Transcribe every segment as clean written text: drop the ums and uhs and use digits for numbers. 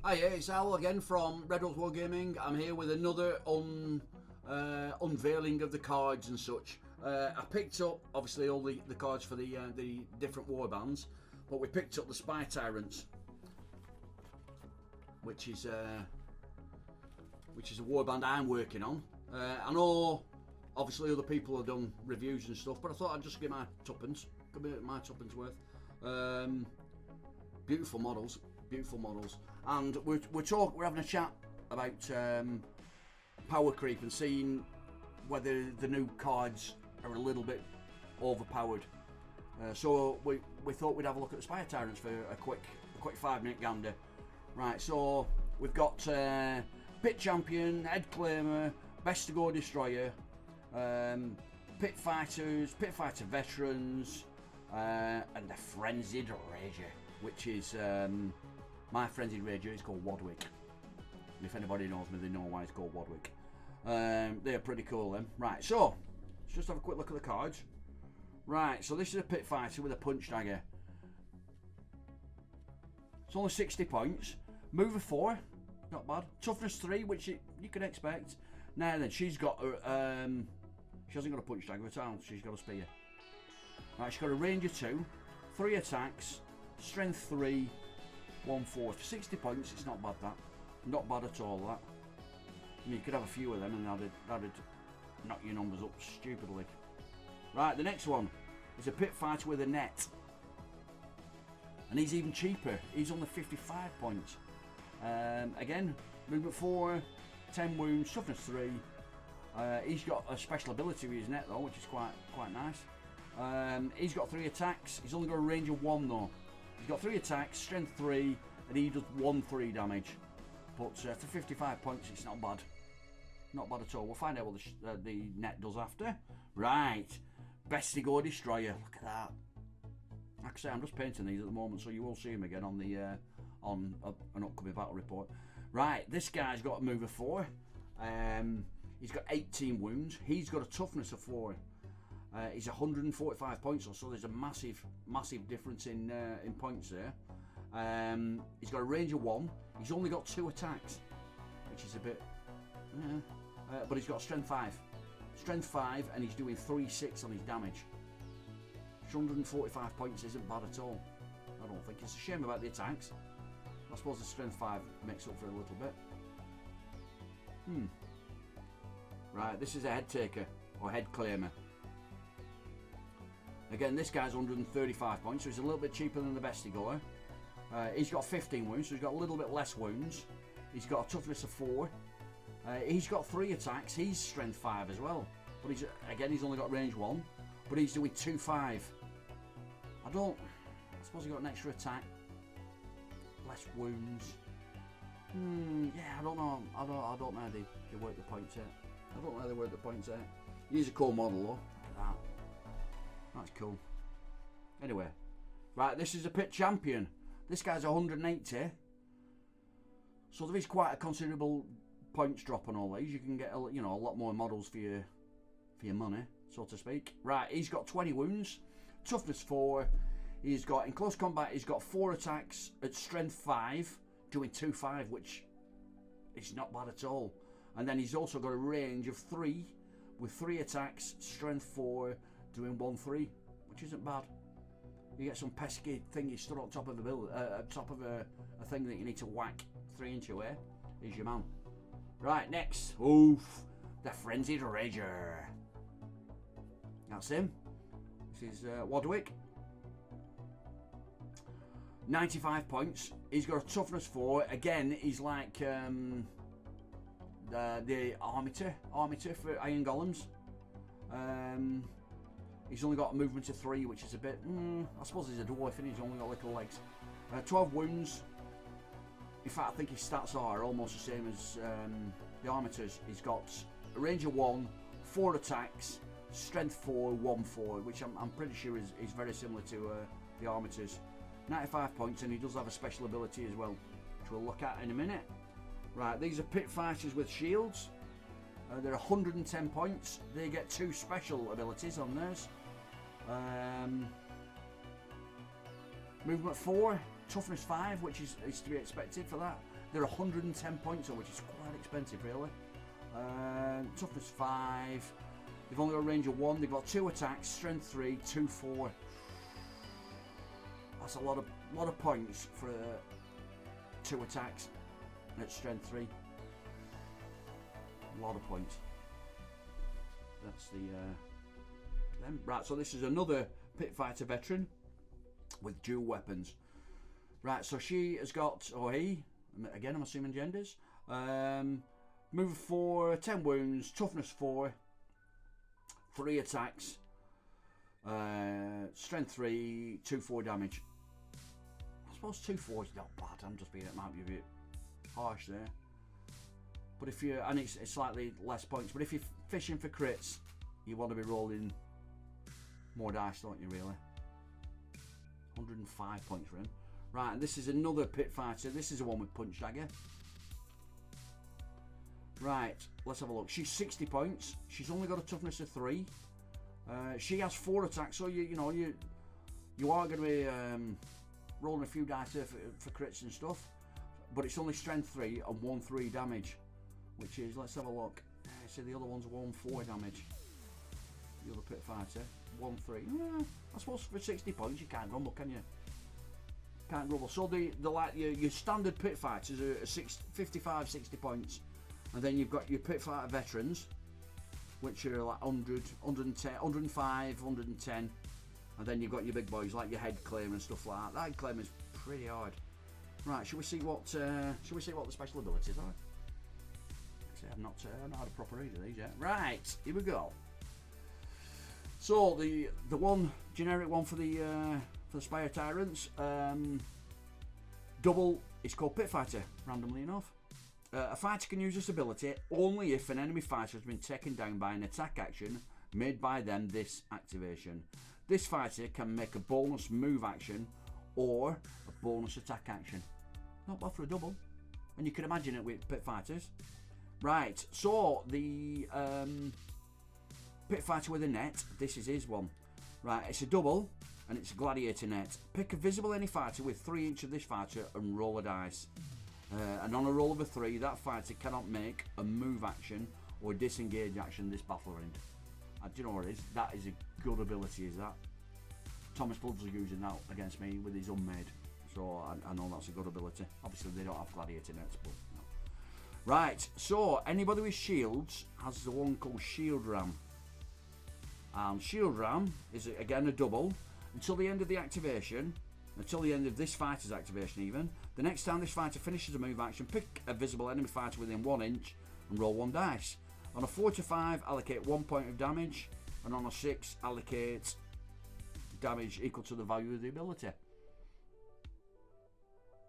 Hi, it's Al again from Red Rose Wargaming. I'm here with another unveiling of the cards and such. I picked up obviously all the cards for the different warbands, but we picked up the Spire Tyrants, which is a warband I'm working on. I know obviously other people have done reviews and stuff, but I thought I'd just give my tuppence worth. Beautiful models, and we're having a chat about power creep and seeing whether the new cards are a little bit overpowered. So we thought we'd have a look at the Spire Tyrants for a quick 5-minute gander. Right, so we've got Pit Champion, Head Claimer, Best to Go Destroyer, Pit Fighters, Pit Fighter Veterans, and the Frenzied Rager, which is my Frenzied Rager is called Wadwick. If anybody knows me, they know why it's called Wadwick. They're pretty cool then. Right, so let's just have a quick look at the cards. Right, so this is a Pit Fighter with a punch dagger. It's only 60 points. Mover 4, not bad. Toughness 3, which you can expect. Now then, she's got she hasn't got a punch dagger at all. She's got a spear. Right, she's got a range of 2, 3 attacks, strength 3, 1/4. For 60 points, it's not bad that. Not bad at all that. I mean, you could have a few of them and that'd knock your numbers up stupidly. Right, the next one is a Pit Fighter with a net. And he's even cheaper. He's only 55 points. Again, movement 4, 10 wounds, toughness 3. He's got a special ability with his net though, which is quite nice. He's got 3 attacks. He's only got a range of 1 though. He's got 3 attacks, strength 3, and he does 1/3 damage. But for 55 points, it's not bad. Not bad at all. We'll find out what the net does after. Right, Best to Go Destroyer. Look at that. Like I say, I'm just painting these at the moment, so you will see him again on the on an upcoming battle report. Right, this guy's got a mover 4. He's got 18 wounds. He's got a toughness of 4. He's 145 points, so there's a massive difference in points there. He's got a range of 1. He's only got 2 attacks, which is a bit. But he's got strength 5. Strength 5, and he's doing 3/6 on his damage. 145 points isn't bad at all. I don't think. It's a shame about the attacks. I suppose the strength 5 makes up for it a little bit. Right, this is a head taker or head claimer. Again, this guy's 135 points, so he's a little bit cheaper than the Best to Go. He's got 15 wounds, so he's got a little bit less wounds. He's got a toughness of 4. He's got 3 attacks. He's strength 5 as well, but he's only got range 1, but he's doing 2/5. I suppose he got an extra attack, less wounds. Yeah, I don't know. I don't know how they work the points out. He's a cool model though. Look at that. That's cool. Anyway, right, this is a Pit Champion. This guy's 180. So there is quite a considerable points drop on all these. You can get a lot more models for your money, so to speak. Right, he's got 20 wounds, toughness 4. He's got in close combat. He's got 4 attacks at strength 5, doing 2/5, which is not bad at all. And then he's also got a range of 3 with 3 attacks, strength 4, doing 1/3, which isn't bad. You get some pesky thing you stood on top of a thing that you need to whack 3 inch away. He's your man. Right, next, the Frenzied Rager. That's him. This is Wadwick. 95 points. He's got a toughness 4. Again, he's like the armator for Iron Golems. He's only got a movement of 3, which is a bit. I suppose he's a dwarf, and he's only got little legs. 12 wounds. In fact, I think his stats are almost the same as the armators. He's got a range of 1, 4 attacks, strength 4, 1/4, which I'm pretty sure is very similar to the armators. 95 points, and he does have a special ability as well, which we'll look at in a minute. Right, these are Pit Fighters with shields. They're 110 points. They get 2 special abilities on theirs. Movement 4, toughness 5, which is to be expected for that. They're 110 points, which is quite expensive, really. Toughness 5. They've only got a range of 1. They've got 2 attacks, strength 3, 2, 4. That's a lot of points for 2 attacks at strength 3. A lot of points. That's the them. Right, so this is another pit fighter veteran with dual weapons. Right, so she has got, or he, again I'm assuming genders, move 4, 10 wounds, toughness 4, 3 attacks, strength 3, 2, 4 damage. I suppose 2, 4 is not bad. I'm just being, it might be a bit harsh there. But if you, and it's slightly less points, but if you're fishing for crits, you want to be rolling more dice, don't you, really? 105 points for him. Right, and this is another pit fighter. This is the one with punch dagger. Right, let's have a look. She's 60 points. She's only got a toughness of 3. She has 4 attacks, so you are going to be rolling a few dice there for crits and stuff. But it's only strength 3 and 1/3 damage, which is, let's have a look. See, the other one's 1/4 damage. The other pit fighter, 1/3. I suppose for 60 points you can't grumble, can you? Can't grumble. So the like your standard pit fighters are 55, 60 points, and then you've got your pit fighter veterans, which are like 100, 110, 105, 110, and then you've got your big boys like your head claim and stuff like that. That head claim is pretty hard. Right, shall we see what the special abilities are? I've not had a proper read of these yet. Right, here we go. So the one generic one for the Spire Tyrants, double is called Pit Fighter, randomly enough. A fighter can use this ability only if an enemy fighter has been taken down by an attack action made by them this activation. This fighter can make a bonus move action or a bonus attack action. Not bad for a double. And you can imagine it with pit fighters. Right, so the pit fighter with a net, this is his one. Right, it's a double and it's a gladiator net. Pick a visible enemy fighter with 3 each of this fighter and roll a dice. And on a roll of a 3, that fighter cannot make a move action or disengage action this battle round. Do you know what it is? That is a good ability, is that? Thomas Blood's using that against me with his unmade. So I know that's a good ability. Obviously they don't have gladiator nets, but no. Right, so anybody with shields has the one called Shield Ram. And Shield Ram is again a double until the end of the activation, until the end of this fighter's activation even. The next time this fighter finishes a move action, pick a visible enemy fighter within 1 inch and roll 1 dice. On a 4 to 5, allocate 1 point of damage, and on a 6, allocate damage equal to the value of the ability.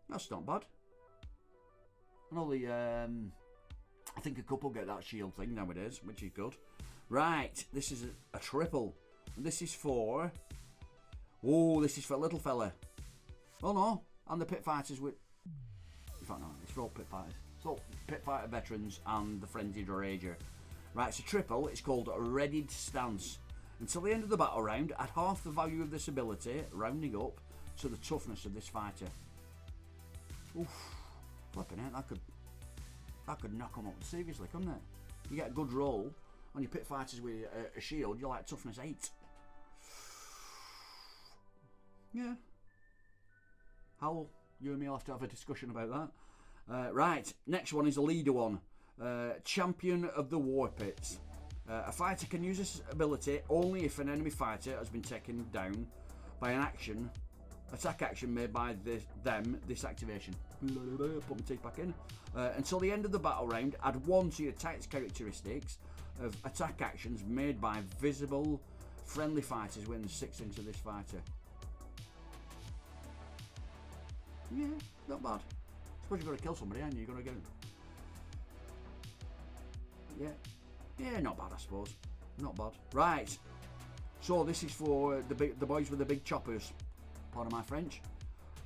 That's not bad. I know I think a couple get that shield thing nowadays, which is good. Right, this is a triple. And this is for... Oh, this is for a little fella. Oh no, and the pit fighters with... In fact, no, it's for all pit fighters. So, pit fighter veterans and the frenzied rager. Right, it's a triple. It's called a Readied Stance. Until the end of the battle round, add half the value of this ability, rounding up, to the toughness of this fighter. Oof, flipping it, that could knock them up seriously, couldn't it? You get a good roll on your pit fighters with a shield, you're like toughness 8. Yeah. Howell, you and me will have to have a discussion about that. Right, next one is a leader one. Champion of the War Pits. A fighter can use this ability only if an enemy fighter has been taken down by an attack action made by this activation. Put my teeth back in. Until the end of the battle round, add 1 to your attacks characteristics of attack actions made by visible friendly fighters within 6 inches of this fighter. Yeah, not bad. Suppose you've got to kill somebody, haven't you? You've got to get him. Yeah, not bad, I suppose. Not bad. Right. So this is for the boys with the big choppers. Pardon my French.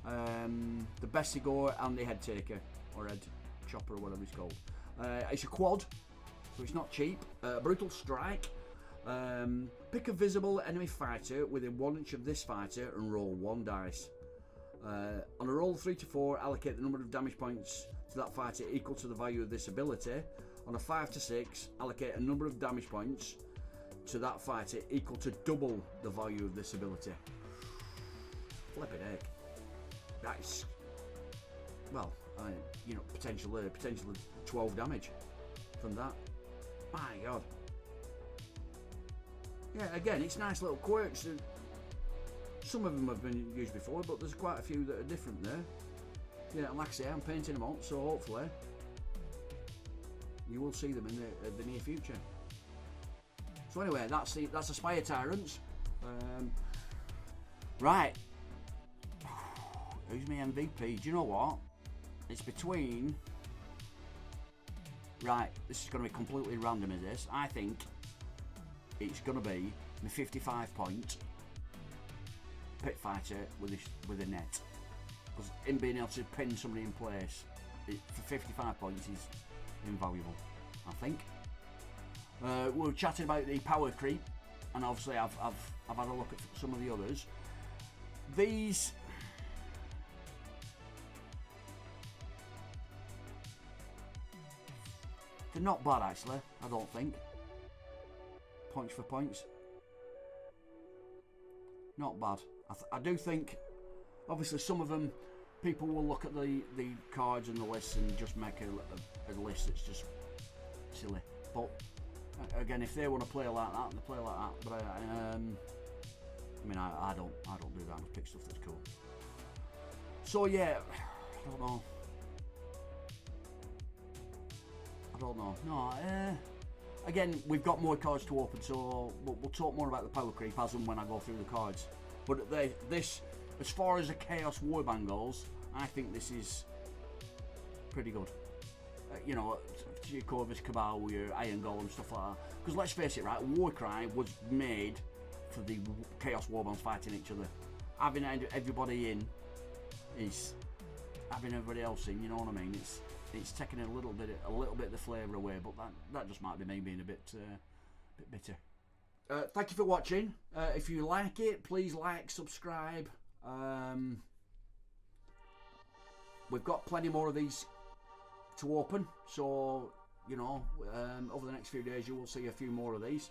The Bessigor and the Head Taker, or Head Chopper, or whatever it's called. It's a quad, so it's not cheap. Brutal Strike. Pick a visible enemy fighter within 1 inch of this fighter and roll 1 dice. On a roll of 3 to 4, allocate the number of damage points to that fighter equal to the value of this ability. On a 5 to 6, allocate a number of damage points to that fighter equal to double the value of this ability. Flipping heck. That's, well, you know, potentially 12 damage from that. My God. Yeah, again, it's nice little quirks. Some of them have been used before, but there's quite a few that are different there. Yeah, like I say, I'm painting them out, so hopefully you will see them in the near future. So anyway, that's the Spire Tyrants. Right. Who's my MVP? Do you know what? It's between... Right, this is going to be completely random as this. I think it's going to be my 55 point pit fighter with a net. Because him being able to pin somebody in place for 55 points is invaluable, I think. We were chatting about the power creep, and obviously I've had a look at some of the others. These... they're not bad actually, I don't think. Points for points. Not bad. I do think, obviously some of them, people will look at the cards and the lists and just make a list that's just silly. But again, if they want to play like that, they play like that. But I mean, I don't do that. I pick stuff that's cool. So yeah, I don't know. No. Again, we've got more cards to open, so we'll talk more about the power creep as and when I go through the cards. But this, as far as the Chaos Warband goes, I think this is pretty good. You know, your Corvus Cabal, your Iron Golem, stuff like that. Because let's face it, right, Warcry was made for the Chaos Warbands fighting each other. Having everybody in is having everybody else in. You know what I mean? It's taking a little bit of the flavour away, but that just might be me being a bit bitter. Thank you for watching. If you like it, please like, subscribe. We've got plenty more of these to open, so you know, over the next few days you will see a few more of these.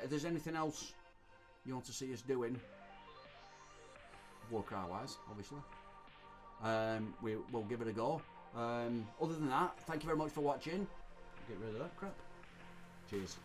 If there's anything else you want to see us doing, Warcry wise, obviously, we'll give it a go. Other than that, thank you very much for watching. Get rid of that crap. Cheers.